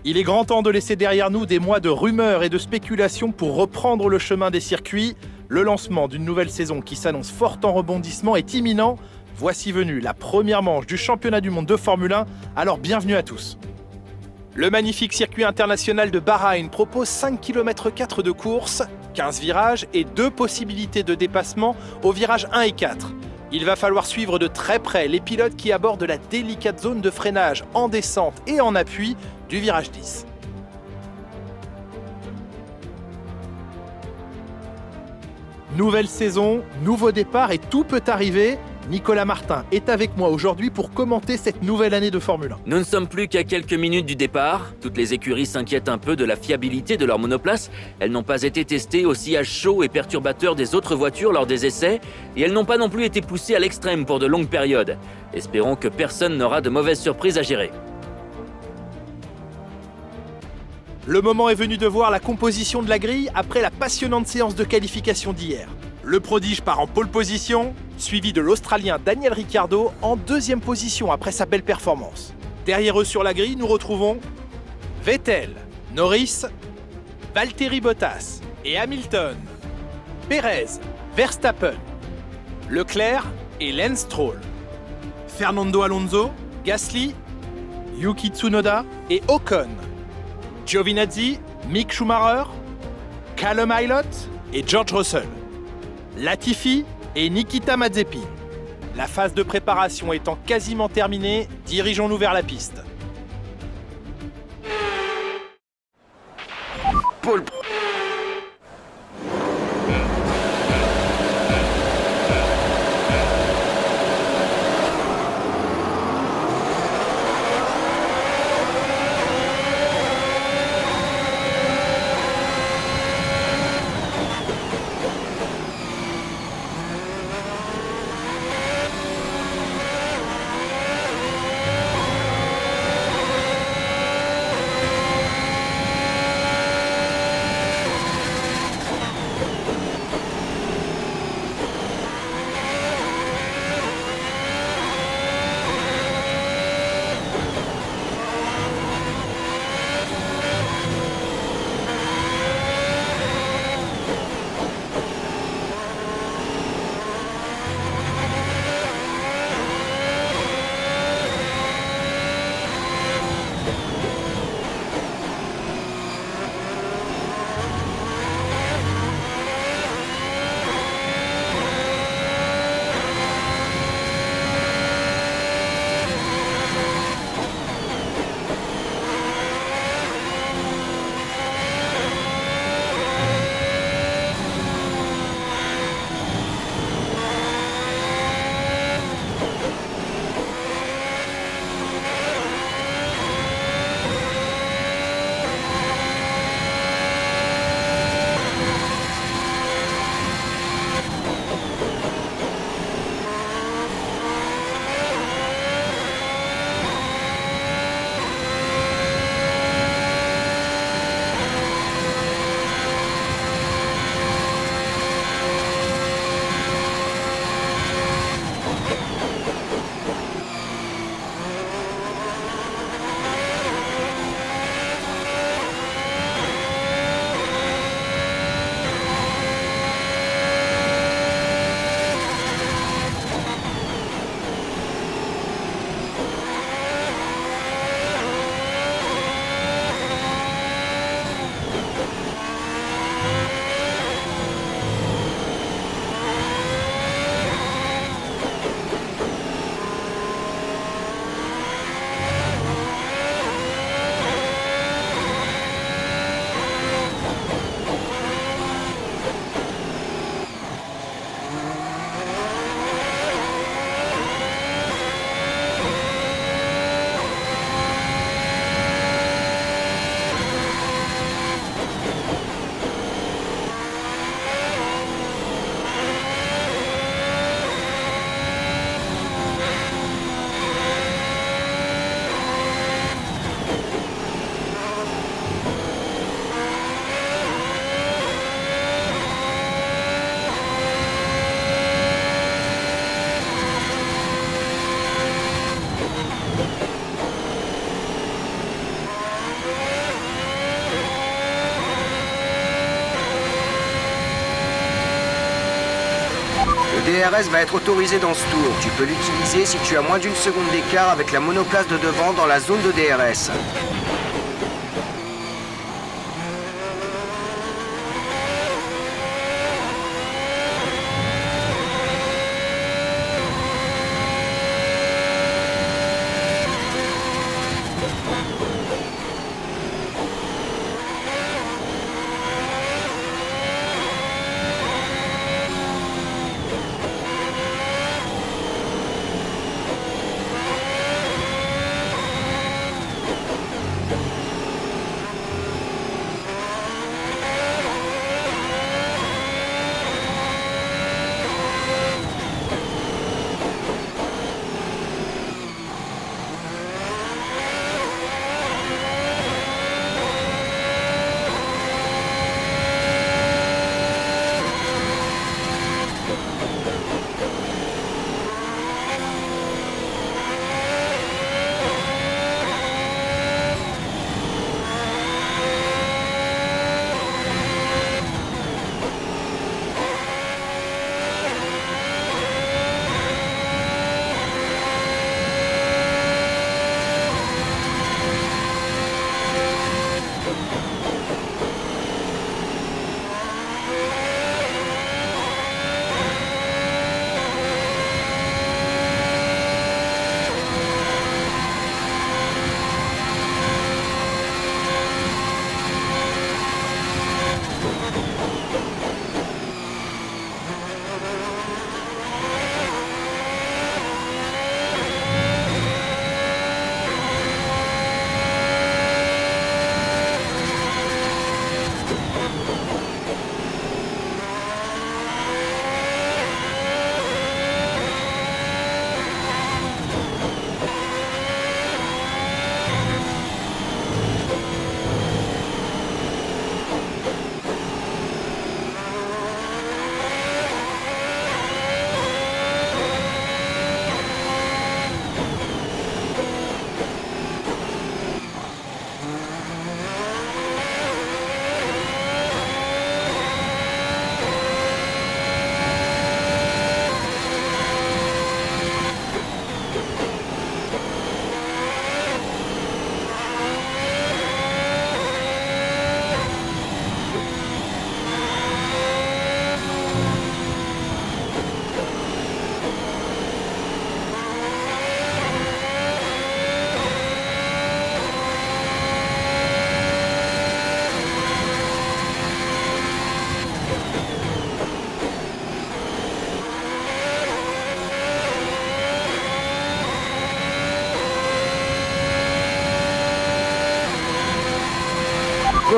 Il est grand temps de laisser derrière nous des mois de rumeurs et de spéculations pour reprendre le chemin des circuits. Le lancement d'une nouvelle saison qui s'annonce forte en rebondissement est imminent. Voici venue la première manche du championnat du monde de Formule 1, alors bienvenue à tous. Le magnifique circuit international de Bahreïn propose 5 km 4 de course, 15 virages et 2 possibilités de dépassement aux virages 1 et 4. Il va falloir suivre de très près les pilotes qui abordent la délicate zone de freinage en descente et en appui du virage 10. Nouvelle saison, nouveau départ et tout peut arriver. Nicolas Martin est avec moi aujourd'hui pour commenter cette nouvelle année de Formule 1. Nous ne sommes plus qu'à quelques minutes du départ. Toutes les écuries s'inquiètent un peu de la fiabilité de leurs monoplaces. Elles n'ont pas été testées au sillage chaud et perturbateur des autres voitures lors des essais, et elles n'ont pas non plus été poussées à l'extrême pour de longues périodes. Espérons que personne n'aura de mauvaises surprises à gérer. Le moment est venu de voir la composition de la grille après la passionnante séance de qualification d'hier. Le prodige part en pole position, suivi de l'Australien Daniel Ricciardo en deuxième position après sa belle performance. Derrière eux sur la grille, nous retrouvons Vettel, Norris, Valtteri Bottas et Hamilton, Perez, Verstappen, Leclerc et Lance Stroll, Fernando Alonso, Gasly, Yuki Tsunoda et Ocon, Giovinazzi, Mick Schumacher, Callum Ilott et George Russell, Latifi et Nikita Mazepin. La phase de préparation étant quasiment terminée, dirigeons-nous vers la piste. Paul. DRS va être autorisé dans ce tour. Tu peux l'utiliser si tu as moins d'une seconde d'écart avec la monoplace de devant dans la zone de DRS.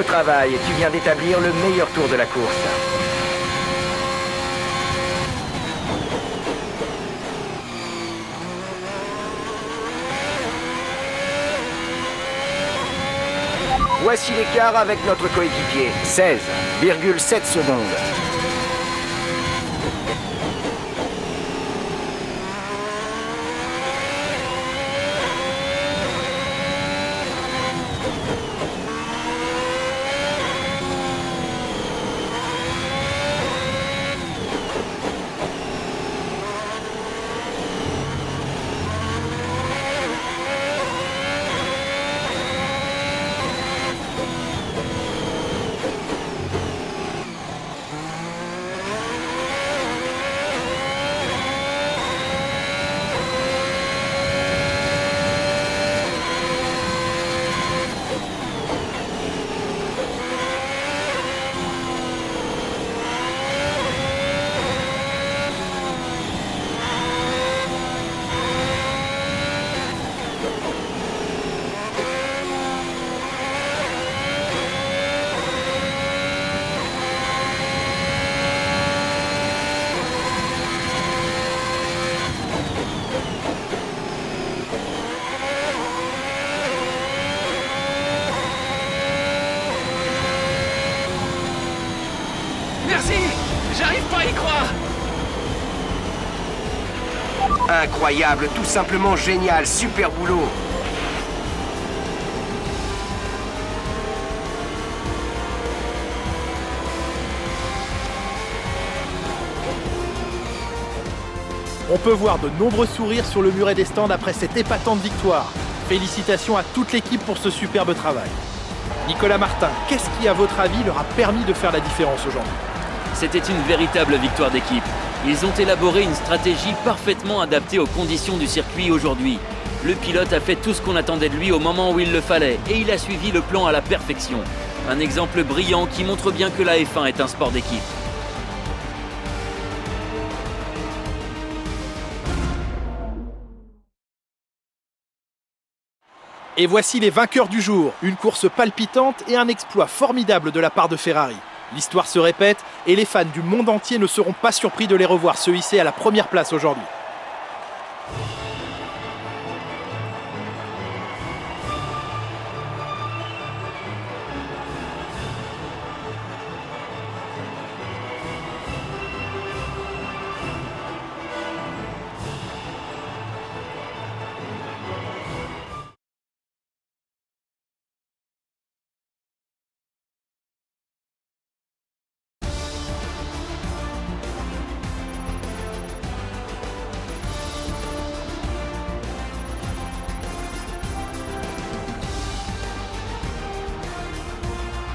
Beau travail, tu viens d'établir le meilleur tour de la course. Voici l'écart avec notre coéquipier, 16,7 secondes. J'arrive pas à y croire. Incroyable, tout simplement génial, super boulot. On peut voir de nombreux sourires sur le muret des stands après cette épatante victoire. Félicitations à toute l'équipe pour ce superbe travail. Nicolas Martin, qu'est-ce qui, à votre avis, leur a permis de faire la différence aujourd'hui? C'était une véritable victoire d'équipe. Ils ont élaboré une stratégie parfaitement adaptée aux conditions du circuit aujourd'hui. Le pilote a fait tout ce qu'on attendait de lui au moment où il le fallait, et il a suivi le plan à la perfection. Un exemple brillant qui montre bien que la F1 est un sport d'équipe. Et voici les vainqueurs du jour, une course palpitante et un exploit formidable de la part de Ferrari. L'histoire se répète et les fans du monde entier ne seront pas surpris de les revoir se hisser à la première place aujourd'hui.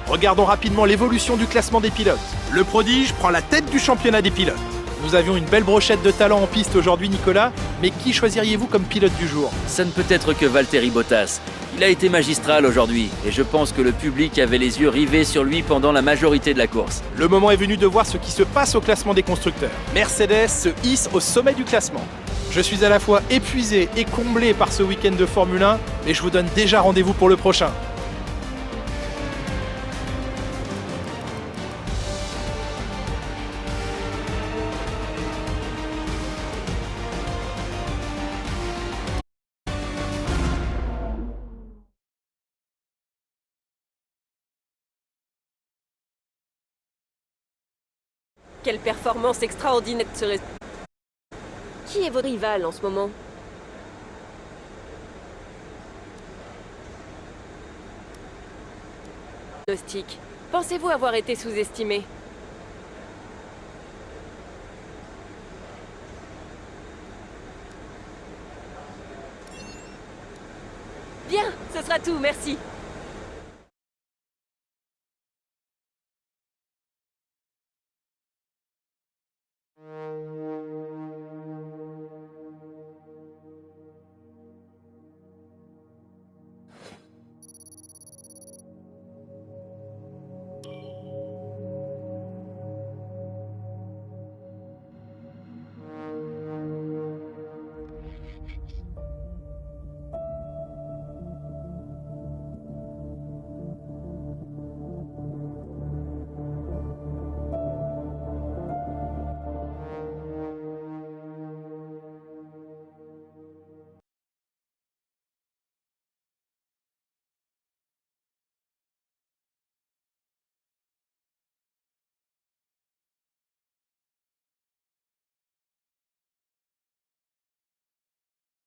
Regardons rapidement l'évolution du classement des pilotes. Le prodige prend la tête du championnat des pilotes. Nous avions une belle brochette de talent en piste aujourd'hui, Nicolas, mais qui choisiriez-vous comme pilote du jour? Ça ne peut être que Valtteri Bottas. Il a été magistral aujourd'hui, et je pense que le public avait les yeux rivés sur lui pendant la majorité de la course. Le moment est venu de voir ce qui se passe au classement des constructeurs. Mercedes se hisse au sommet du classement. Je suis à la fois épuisé et comblé par ce week-end de Formule 1, mais je vous donne déjà rendez-vous pour le prochain. Quelle performance extraordinaire serait... Qui est votre rival en ce moment? Gnostic, pensez-vous avoir été sous-estimé? Bien, ce sera tout, merci.